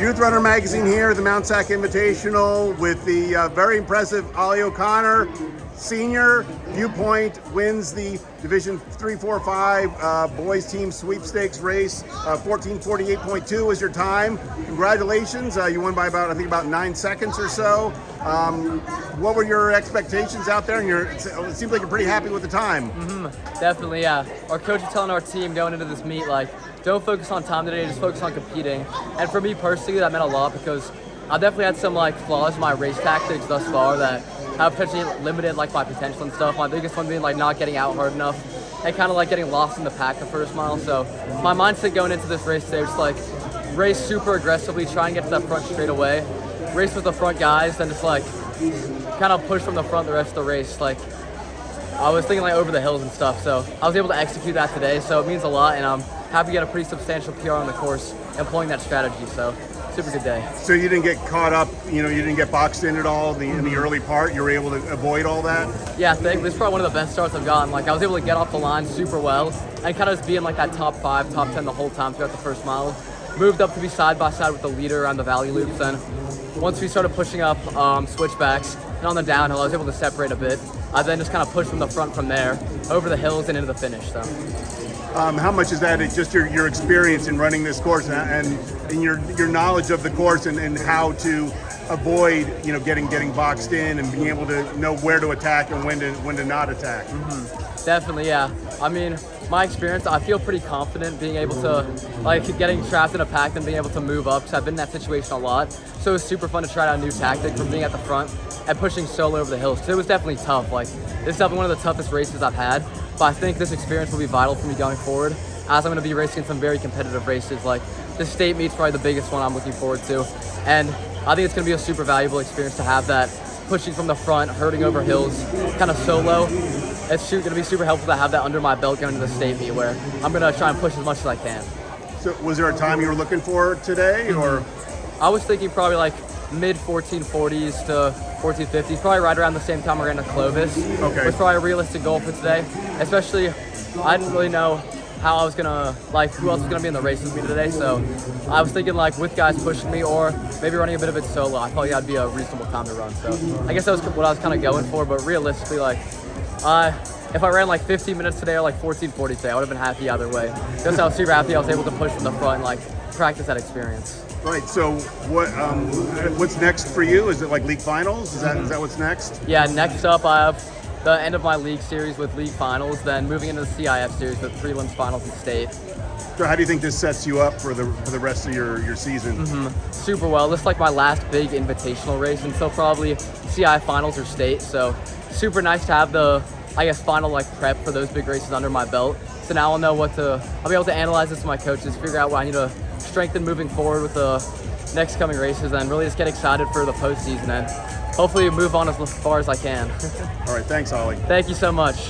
Youth Runner Magazine here, the Mount SAC Invitational with the very impressive Olly O'Connor, senior. Viewpoint wins the Division 3-4-5 boys team sweepstakes race. 14:48.2 was your time. Congratulations. You won by about 9 seconds or so. What were your expectations out there? And it seems like you're pretty happy with the time. Definitely, yeah. Our coach is telling our team going into this meet, like, don't focus on time today, just focus on competing. And for me personally, that meant a lot because I definitely had some flaws in my race tactics thus far that have potentially limited my potential and stuff. My biggest one being not getting out hard enough and kind of getting lost in the pack the first mile. So my mindset going into this race today was race super aggressively, try and get to that front straight away, race with the front guys, then just kind of push from the front the rest of the race. I was thinking over the hills and stuff, so I was able to execute that today, so it means a lot, and I'm happy to get a pretty substantial PR on the course employing that strategy, so super good day. So you didn't get caught up, you didn't get boxed in at all in the early part? You were able to avoid all that? Yeah, this is probably one of the best starts I've gotten. I was able to get off the line super well and kind of just be in that top 5, top 10 the whole time throughout the first mile. Moved up to be side by side with the leader around the valley loops, and once we started pushing up switchbacks and on the downhill, I was able to separate a bit. I then just kind of pushed from the front from there, over the hills and into the finish. So, how much is that just your experience in running this course and your knowledge of the course and how to avoid getting boxed in and being able to know where to attack and when to not attack? Definitely, yeah. I mean, my experience, I feel pretty confident being able to, getting trapped in a pack and being able to move up, because I've been in that situation a lot. So it was super fun to try out a new tactic from being at the front and pushing solo over the hills. So it was definitely tough. This is definitely one of the toughest races I've had, but I think this experience will be vital for me going forward, as I'm going to be racing some very competitive races. The state meet's probably the biggest one I'm looking forward to, and I think it's going to be a super valuable experience to have that pushing from the front, herding over hills, kind of solo. It's going to be super helpful to have that under my belt going to the state meet, where I'm going to try and push as much as I can. So was there a time you were looking for today, or? I was thinking probably mid 1440s to 1450s, probably right around the same time we're going to Clovis. Okay. Was probably a realistic goal for today, especially I didn't really know how I was going to, who else was going to be in the race with me today, so I was thinking with guys pushing me or maybe running a bit of it solo. I thought that'd be a reasonable time to run, so I guess that was what I was kind of going for, but realistically, if I ran 15 minutes today or 1440 today, I would have been happy either way. Just I was super happy I was able to push from the front and practice that experience. Right. So what's next for you? Is it league finals? Is that what's next? Yeah. Next up, I have the end of my league series with league finals, then moving into the CIF series with prelims, finals, and state. So how do you think this sets you up for the rest of your season? Super well. This is my last big invitational race until probably CI finals or state. So super nice to have the final prep for those big races under my belt. So now I'll be able to analyze this with my coaches, figure out what I need to strengthen moving forward with the next coming races, and really just get excited for the postseason and hopefully move on as far as I can. All right, thanks, Olly. Thank you so much.